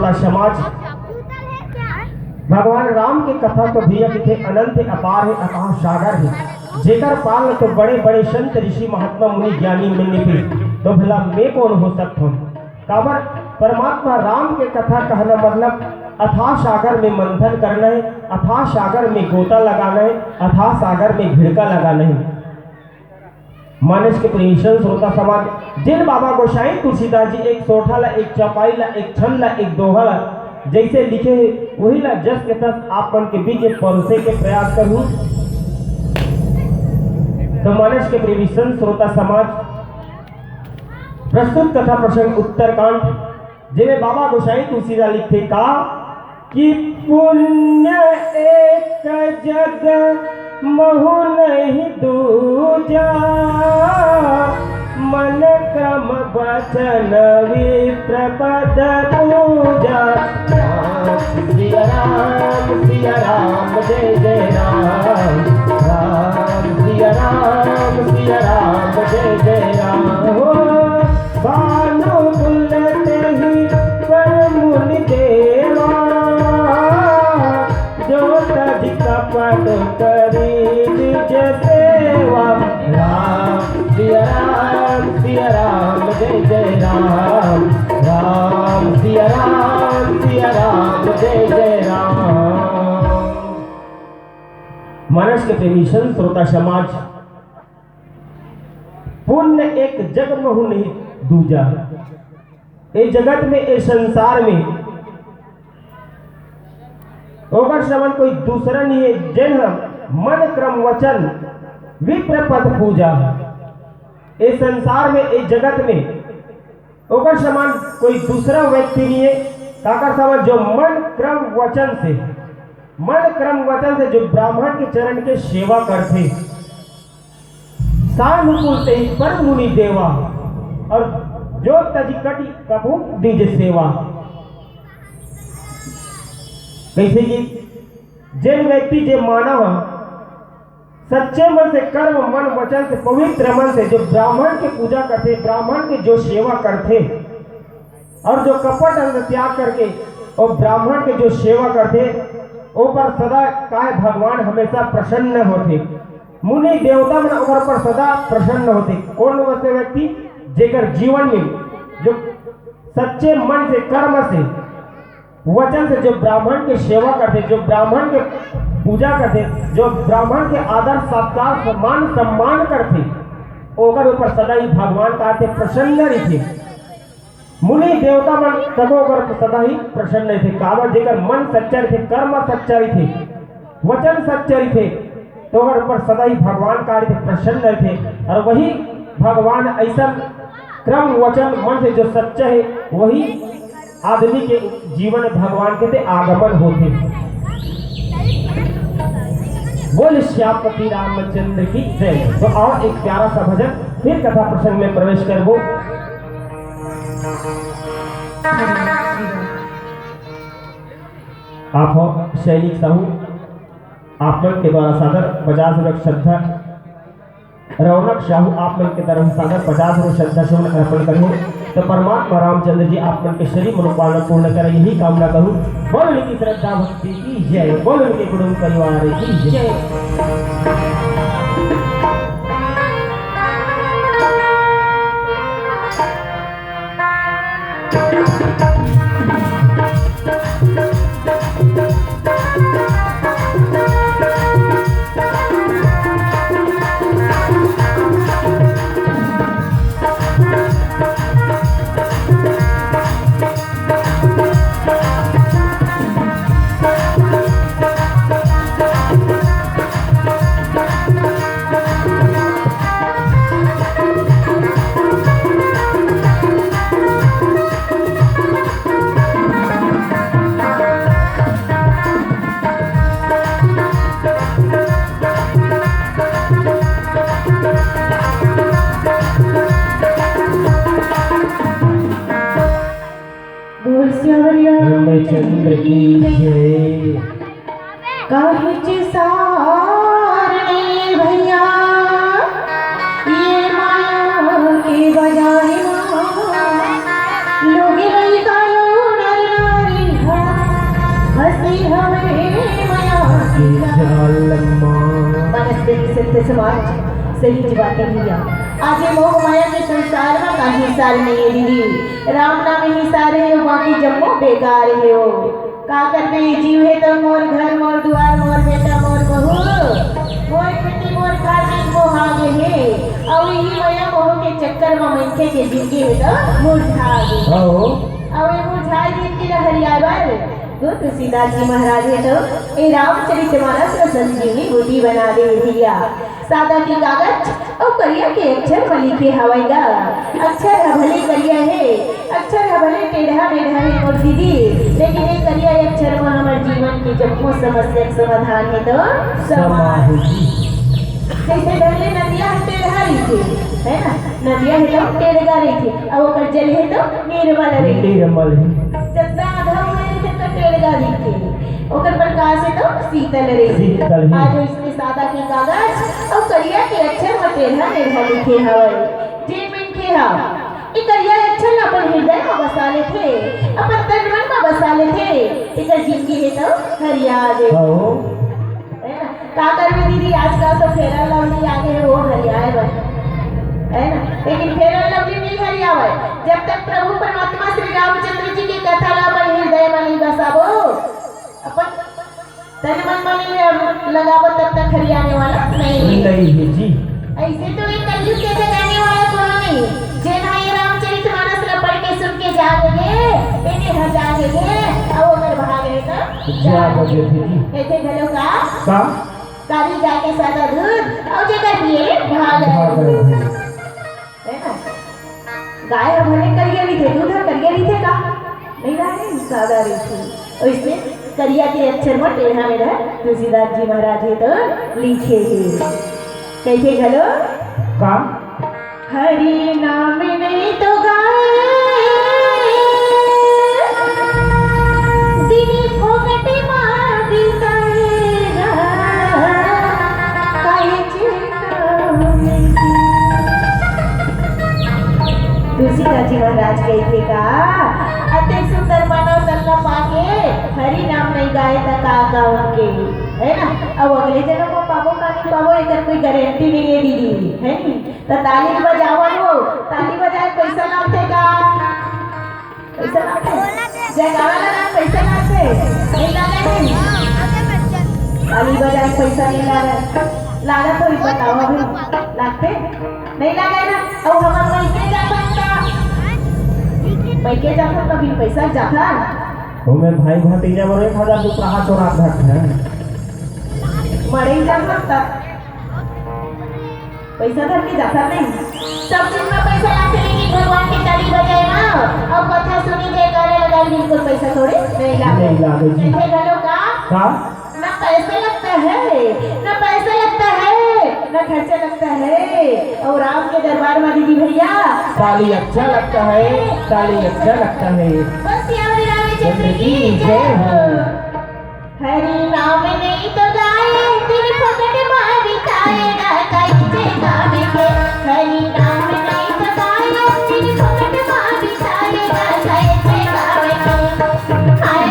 श्रोता समाज, भगवान राम की कथा तो भैया थे अनंत अपार है, आकाश सागर है, जेकर पाल तो बड़े बड़े संत ऋषि महात्मा मुनि ज्ञानी मिलने पे, तो भला मैं कौन हो सकता हूँ। काबर परमात्मा राम के कथा कहना मतलब अथाह सागर में मंथन करना है, अथाह सागर में गोता लगाना है, अथाह सागर में घिड़का लगाना है। मानस के प्रेषण श्रोता समाज, जिन बाबा गोसाई तुलसीदास जी एक सोठा ला, एक चौपाई ला, एक छंद ला, एक दोहा ला जैसे लिखे वही ला जस के तस आप मन के बीच परोसे के प्रयास करूं। तो मानस के प्रेषण श्रोता समाज, प्रस्तुत कथा प्रसंग उत्तरकांड, जिन्हें बाबा गोसाई तुलसीदास लिखे का कि पुण्य एक जग महु नहीं दूजा, मन क्रम वचन विप्र पद पूजा। सिया राम जय जय राम, राम सिया राम जय जय राम। हो भानु बुलते ही पर मुनि देवा, जो तज कपट करी निज सेवा। राम सिया राम जय जय राम, राम सिया राम जय जय राम। मानस के प्रेमी संत श्रोता समाज, पुण्य एक जग महु नहीं दूजा। ए जगत में, ए संसार में ओकर समान कोई दूसरा नहीं है, जिन मन क्रम वचन विप्र पद पूजा। इस संसार में, इस जगत में ओकर समान कोई दूसरा व्यक्ति नहीं है, काकर समान जो मन क्रम वचन से जो ब्राह्मण के चरण के सेवा करते, सानुकूल ते पर मुनि देवा, और जो तजिकटी कबू दीजे सेवा। कैसे कि जिन व्यक्ति जो मानव सच्चे मन से, कर्म मन वचन से, पवित्र मन से जो ब्राह्मण की पूजा करते, ब्राह्मण की जो सेवा करते, और जो कपट अंग त्याग करके और ब्राह्मण के जो सेवा करते, ऊपर सदा काय भगवान हमेशा प्रसन्न होते, मुनि देवता मन ओकर पर सदा प्रसन्न होते। कौन वैसे व्यक्ति जेकर जीवन में जो सच्चे मन से, कर्म से, वचन से जो ब्राह्मण की सेवा करते, जो ब्राह्मण के पूजा करते, जो ब्राह्मण के आदर सत्कार सम्मान करते, ओकर ऊपर सदा ही भगवान का प्रसन्न रहते। मुनि देवता मन तब ओकर सदा ही प्रसन्न रहते। काबर जेकर मन सच्चा रहते, कर्म सच्चा रहते, वचन सच्चा रहते, तो ओकर ऊपर सदा ही भगवान का प्रसन्न रहते। और वही भगवान ऐसा क्रम वचन मन से जो सच्चा है, वही आदमी के जीवन भगवान के ते आगमन होते। बोल श्यामपति रामचंद्र की जय। तो और एक प्यारा सा भजन, फिर कथा प्रसंग में प्रवेश करबो। आप हो सैनिक साहू, आप मन के द्वारा सादर 50 रुपये श्रद्धा, रौनक साहू आप मन के तरफ सादर 50 रुपये श्रद्धा से अर्पण करूँ। तो परमात्मा रामचंद्र जी आप मन के शरीर मनोकामना पूर्ण करें, यही कामना करूँ। बोल की श्रद्धा भक्ति की जय, बोल के कुटुंब परिवार की जय। रामचंद्र की जय। काहे सारने भैया ये माया के बजाय लोग रही कायो नर नारी सही सत्य समाज सही बातें भैया। आज ये मोह माया के संसार में कहीं सार नहीं है दीदी, राम नाम ही सारे है, बाकी जम्मो बेकार है हो। का करते जीव है तो मोर घर मोर द्वार मोर बेटा मोर बहू मोर खेती मोर खातिर मोह आगे है, और यही माया मोह के चक्कर में मनखे के जिंदगी है तो मुरझा गए। हो और ये मुरझाए जिंदगी ला हरियावर तो तुलसीदास जी महाराज है तो ये रामचरितमानस का संजीवनी बूटी बना दे भैया। सादा की कागज और करिया के अक्षर में लिखे हवाईगा, अक्षर है भले करिया है, अक्षर है भले टेढ़ा मेढ़ा है मोर दीदी, लेकिन ये करिया अक्षर में हमारे जीवन की जब वो समस्या का समाधान है तो समाधि। जैसे डरले नदिया टेढ़ा रही थी है ना, नदिया है तो टेढ़ा रही थी, और वो जल है तो निर्मल रही थी, निर्मल चंदा आधा हुए थे तो टेढ़ा दिखे, ओकर प्रकाश है तो शीतल रही शीतल थी। आज इसमें सादा की कागज और करिया के अक्षर में टेढ़ा टेढ़ा लिखे हवे जे मिनखे हा ई करिया अक्षर अपन हृदय में बसा ले थे, अपन तन मन में बसा ले थे, इकर जिंदगी है तो हरिया दे हो है ना। का करबे दीदी, आजकल तो फेरन लवली आगे है वो हरियाए बन है ना, लेकिन फेरन लवली नहीं हरियावे जब तक प्रभु परमात्मा श्री रामचंद्र जी की कथा ला अपन हृदय में नहीं बसाबो, अपन तन मन में नहीं लगाबो तब तक हरियाने वाला नहीं है जी। ऐसे तो ये कलयुग के जगाने वाला कौन नहीं, जे भाई रामचरितमानस ला पढ़ के सुन के जागोगे इन्हें हजागोगे और अगर भागे तो जागोगे जी। ऐसे घलो का काली गाय के सादा दूध और जेकर पिए भाग है ना। गाय भले करिया भी थे, दूध करिया भी थे का नहीं रहे सादा रही थी, और इसमें करिया के अक्षर में टेढ़ा मेढ़ा तुलसीदास जी महाराज है तो लिखे है कैसे घलो का हरि नाम नहीं तो गाए दिनी फोगटी मार बिताएगा काहे तुलसीदास जी महाराज कहते का अति सुंदर मानव तल्ला पाके हरि नाम नहीं गाए का उनके है ना। अब अगले जन्म को पाबो का नहीं पाबो एक कोई गारंटी नहीं है दीदी है नी। तो ताली बजावन हो, ताली बजाए पैसा लाते का पैसा लाते जयकारा लगा पैसा लाते नहीं लगा नहीं, ताली बजाए पैसा नहीं लगा लागा तो बताओ अभी लागते नहीं लगा ना। और हमार पैके जाता पैके जाता कभी पैसा जाता वो मैं भाई भतीजा मोरे 1000 दुपरा चोरा घट है मरे ही जाता पैसा धर के जाता नहीं, सब चीज में पैसा लाते लेकिन भगवान की ताली बजाए ना और कथा सुनी जयकारा लगा बिल्कुल पैसा थोड़े नहीं लागे जी। घरों का ना पैसा लगता है ना पैसा लगता है ना खर्चा लगता है, और राम के दरबार में दीदी भैया ताली अच्छा लगता है, ताली अच्छा लगता है। बस यार रामचंद्र की जय हो। हरि नाम नहीं तो गाए दिल फकट मार बिताएगा कैसे गावे के, हरि नाम नहीं तो गाए दिल फकट मार बिताएगा कैसे गावे के, हाय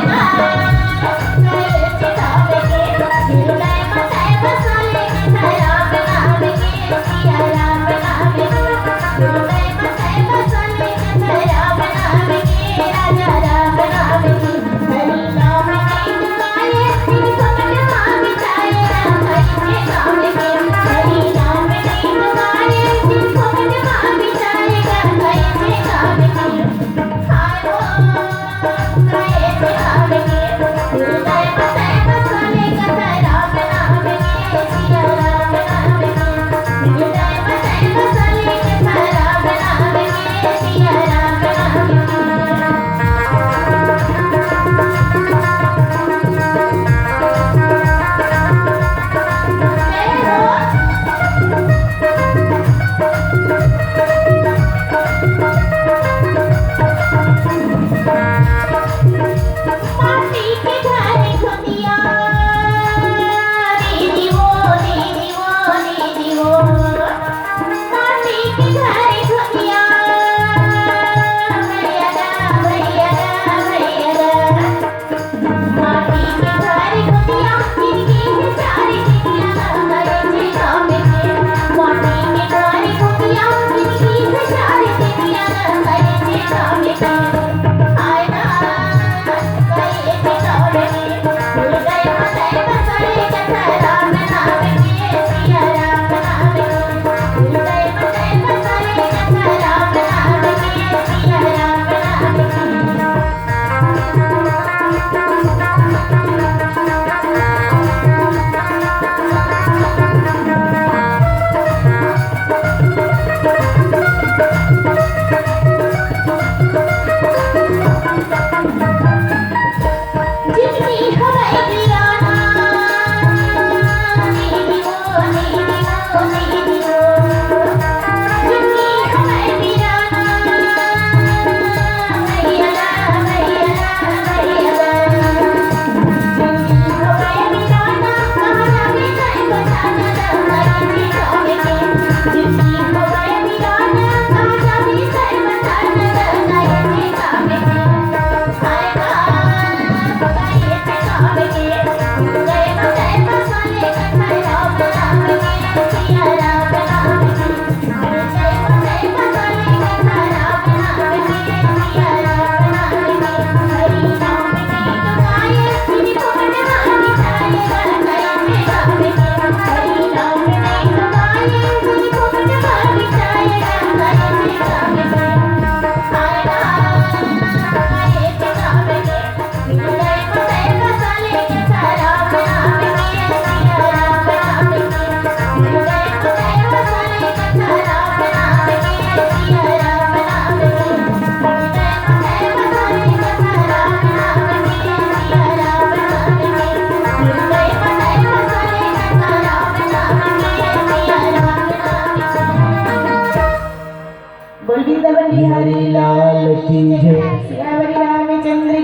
कैसे गावे के दिल में मचाए बसाले के राम नाम के सिया राम नाम के दिल में मचाए बसाले के राम नाम के राजा राम नाम के, हरि नाम नहीं तो गाए दिल फकट मार बिताएगा कैसे गावे के, हरि नाम नहीं तो गाए दिल फकट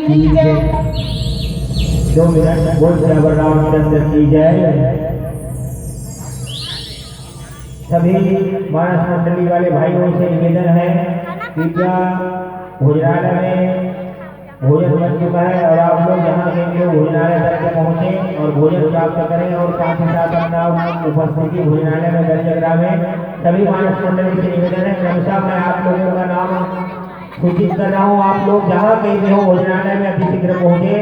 की जय। 2 मिनट बोल श्यावर रामचंद्र की जय। सभी मानस मंडली वाले भाइयों से निवेदन है कि क्या भोजनालय में भोजन बन चुका है और आप लोग यहाँ के लिए भोजनालय तक पहुँचे और भोजन प्राप्त करें और साथ ही साथ अपना उपस्थिति भोजनालय में दर्ज करावें। सभी मानस मंडली से निवेदन है, क्रमशः मैं आप लोगों का नाम सूचित कर रहा हूँ। आप लोग जहाँ कहीं भी हो भोजनालय में अति शीघ्र पहुँचे।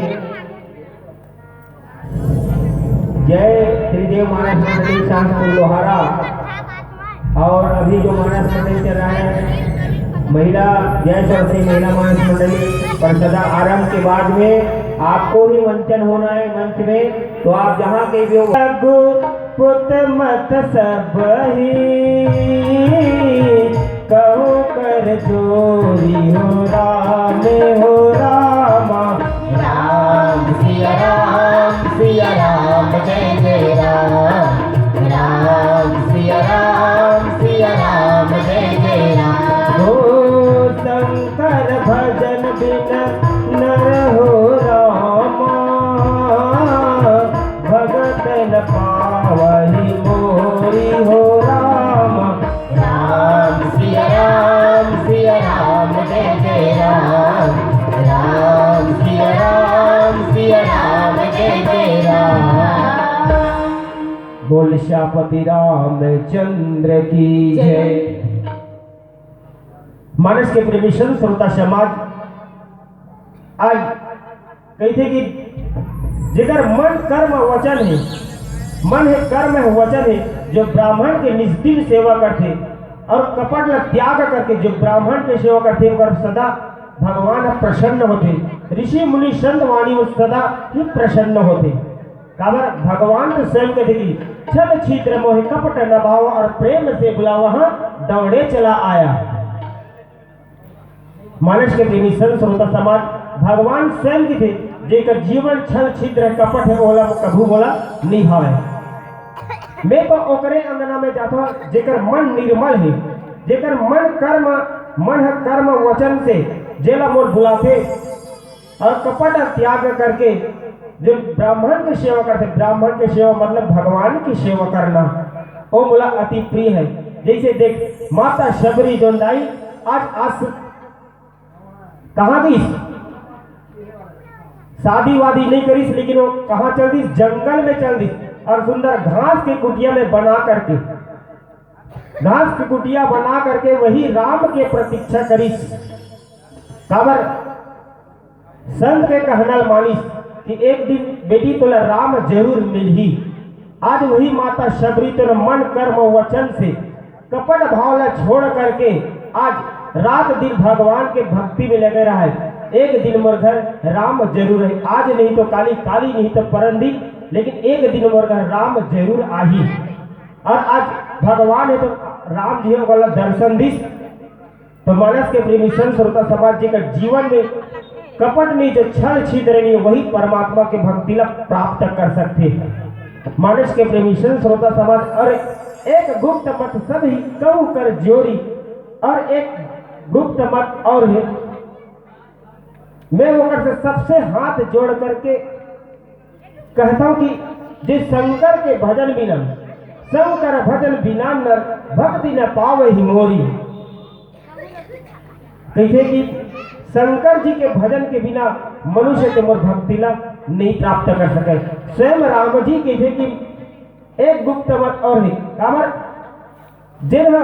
जय त्रिदेव मानस मंडली शांतपुर लोहारा। और अभी जो मानस मंडली चल रहा है महिला जय सरस्वती महिला मानस मंडली परिषदा आरंभ के बाद में आपको भी मंचन होना है मंच में, तो आप जहाँ के भी हो पुत मत सब ही कहो कर जोरी हो राम राम सिया राम जय जय राम। राम सिया राम जय जय राम। हो शंकर भजन बिन नर हो रामा, भगत न पावहि मोरी हो रामा। राम सिया राम जय जय राम। राम सिया राम जय जय राम। बोल श्यापति रामचंद्र की जय। मानस के प्रेमी संत श्रोता समाज आज कहते कि जेकर मन कर्म वचन है, मन है कर्म है वचन है, जो ब्राह्मण के निष्दिन सेवा करते और कपट ला त्याग करके जो ब्राह्मण के सेवा करते और सदा भगवान प्रसन्न होते। ऋषि मुनि संत वाणी में सदा ही प्रसन्न होते। काबर भगवान तो स्वयं कहते कि छल छिद्र मोह कपट न भाव और प्रेम से बुलावा दौड़े चला आया। मानस के प्रेमी संत श्रोता समाज भगवान स्वयं के थे, जेकर जीवन छल छिद्र कपट है ओला कभू बोला नहीं भावे। मैं तो ओकरे अंगना में जाता जेकर मन निर्मल है, जेकर मन है कर्म वचन से जेला मोर बुलाते और कपट त्याग करके जो ब्राह्मण की सेवा करते। ब्राह्मण की सेवा मतलब भगवान की सेवा करना, वो बोला अति प्रिय है। जैसे देख माता शबरी जोंदाई आज कहाँ गई, शादी वादी नहीं करी, लेकिन वो कहाँ चल दी, जंगल में चल दी और सुंदर घास की कुटिया में बना करके, घास की कुटिया बना करके वही राम के प्रतीक्षा करी। काबर संत के कहना मानिस कि एक दिन बेटी तोला राम जरूर मिलही। आज वही माता शबरी तो मन कर्म वचन से कपट भाव ला छोड़ करके आज रात दिन भगवान के भक्ति में लगे रहा है। एक दिन मोर घर राम जरूर है, आज नहीं तो काली, काली नहीं तो परंदी, लेकिन एक दिन मोर घर राम जरूर आही। और आज भगवान है तो राम जी वाला दर्शन दी। तो मानस के प्रेमी संत श्रोता समाज जी का जीवन में कपट नहीं जो छल छिद्र नहीं, वही परमात्मा के भक्ति ला प्राप्त कर सकते। मानस के प्रेमी संत श्रोता समाज और एक गुप्त मत सभी कहू कर जोड़ी, और एक गुप्त मत और है, मैं होकर से सबसे हाथ जोड़ करके कहता हूं कि जिस शंकर के भजन बिना, शंकर भजन बिना नर भक्ति न पावे ही मोरी। कहते कि शंकर जी के भजन के बिना मनुष्य के मोर भक्ति ला नहीं प्राप्त कर सके। स्वयं राम जी कहते कि एक गुप्त मत और है, काबर जिन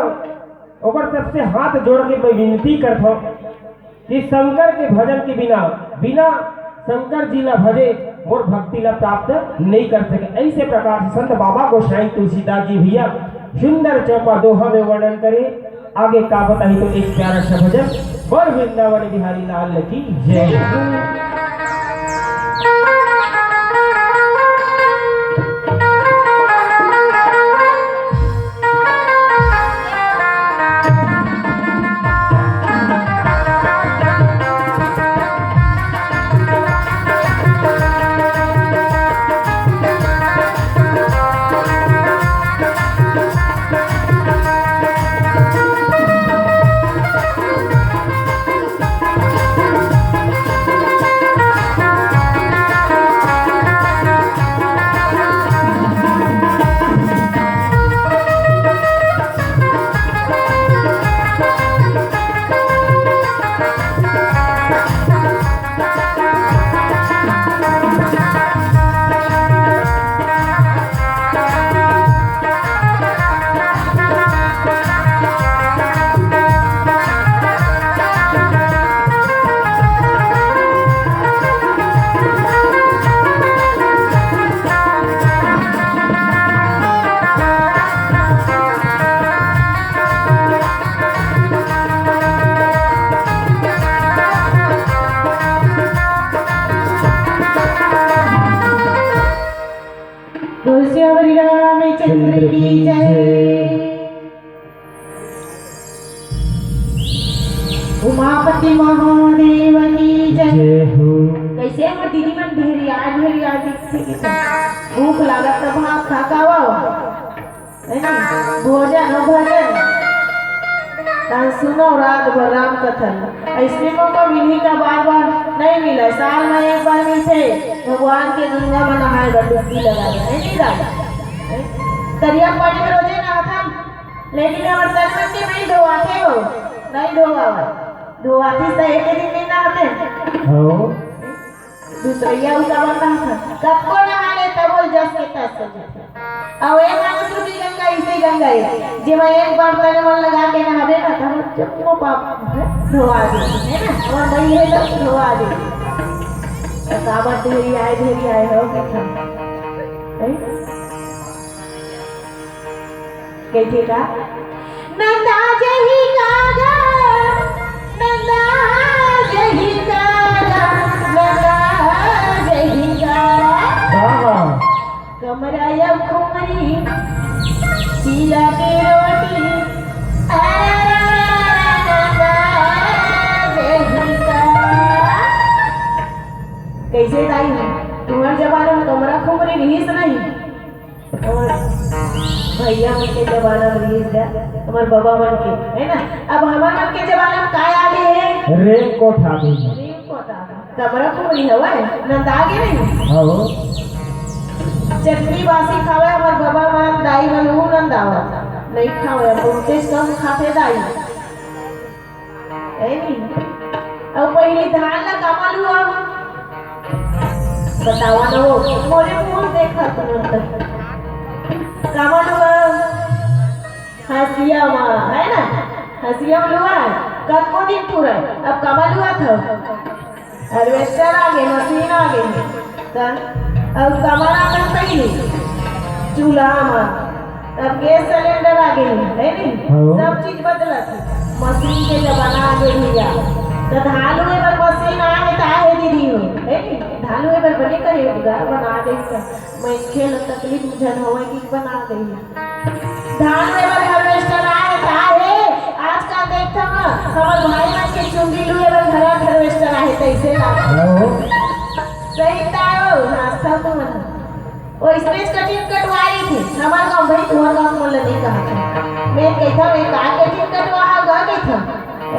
ओकर सबसे हाथ जोड़ के मैं विनती करता हूँ कि शंकर के भजन के बिना शंकर जी ला भजे मोर भक्ति ला प्राप्त नहीं कर सके। ऐसे प्रकार से संत बाबा गोसाई तुलसीदास जी भैया सुंदर चौपा दोहा में वर्णन करे। आगे का बताई तो एक प्यारा सा भजन, बोल वृंदावन बिहारी लाल की जय। श्री रामचंद्र की जय। उमापति महादेव की जय। कैसे हमर दीदी मन ढेरिया दिखथे भूख लागत त भात खा कावा है ना भोजन भजन तान सुनो रात भर राम कथन ऐसे मौका मिली का बार बार नहीं मिला साल में एक बार मिलते भगवान के गंगा में नहाए डुबकी लगा है नहीं दादा दरिया पानी में रोजे नहाता लेकिन हमर तन मन के नहीं धोआते हो नहीं धोआती तो एक दिन में नहाते हो दूसरिया उसका बनता था कब को नहा ले तब बोल जस के तस अब एक मानस रूपी गंगा इसे गंगा है जब एक बार तने मन लगा के नहावे ना तब चप्पो पाप धोआ दे है ना और भाई है तो धोआ दे काबर ढेरी आए हो के था कैसे का नंदा जही कागा नंदा जही कागा नंदा जही कागा कमरा या खुमरी चीला के रोटी कैसे दाई तुम्हारे जमाने में कमरा खुमरी रहीस नहीं और भैया मन के जमाना में रहीस है हमारे बाबा मन के है ना अब हमारे मन के जमाना में काय आगे है रेनकोट आ गई रेनकोट आ कमरा खुमरी हवा है नंद आगे नहीं हो चटनी बासी खावे हमार बाबा मान दाई मन ऊ नंद आवा नहीं खावे बहुतेज कम खाते दाई है नी अब पहले धान ला कमल हुआ बतावा ना वो मोरे मुंह देखा तुरंत कमल हुआ हसिया मां है ना हसिया हुआ कब को दिन पूरा अब कमल हुआ था हार्वेस्टर आ गए मशीन आ गई अब कमरा में पहले चूल्हा में अब गैस सिलेंडर आ गई है नहीं सब चीज बदला थी मशीन के जमाना आ गई भैया तो धालू पर मशीन आए तो आए दीदी हो है नहीं धालू पर बने करे घर बना दे मैं खेल तकलीफ बुझन होवे कि बना दे धान में पर हार्वेस्टर आए तो आए आज का देखता ना हमर भाई मन के चुंगी लुए पर घर हार्वेस्टर आए तैसे ना सही ताओ नाश्ता तो मन वो स्पेस कटिंग कटवाई थी हमारे गांव भाई तुम्हारे गांव में नहीं कहा था मैं कहता मैं का कटिंग कटवा गा कहता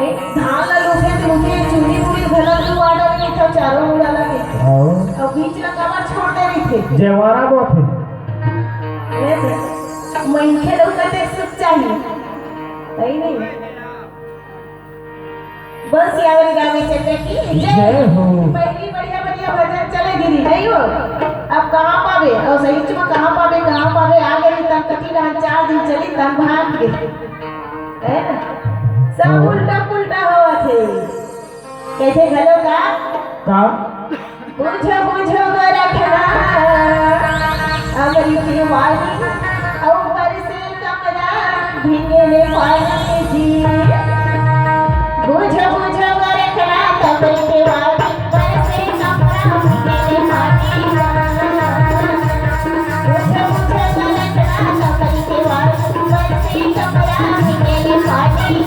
ए धान ला लूटे लूटे चूड़ी पूरी भला लू आडा नहीं था चारों मुड़ा लगे और बीच में कमर छोड़ दे रही थी जेवारा बहुत है मैं इनके लोग का देख सुख चाहिए सही नहीं बस यावर गावे चलते की जय हो पहली बढ़िया भजन चले गिरी नहीं हो अब कहां पावे और सही में कहां पावे आ गई तब कति रहा 4 दिन चली तब भाग गई है ना सब उल्टा पुल्टा हुआ थे कैसे घलो का बुझो रखना अमरी की वाली ऊपर से कमरा भीगे पानी जी बुझो रखना तब के वाली ऊपर से कमरा भीगे पानी बुझो रखना तब के वाली ऊपर से कमरा भीगे पानी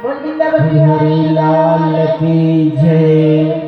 बोल बिंदा बकरी हरी हरि लाल की जय।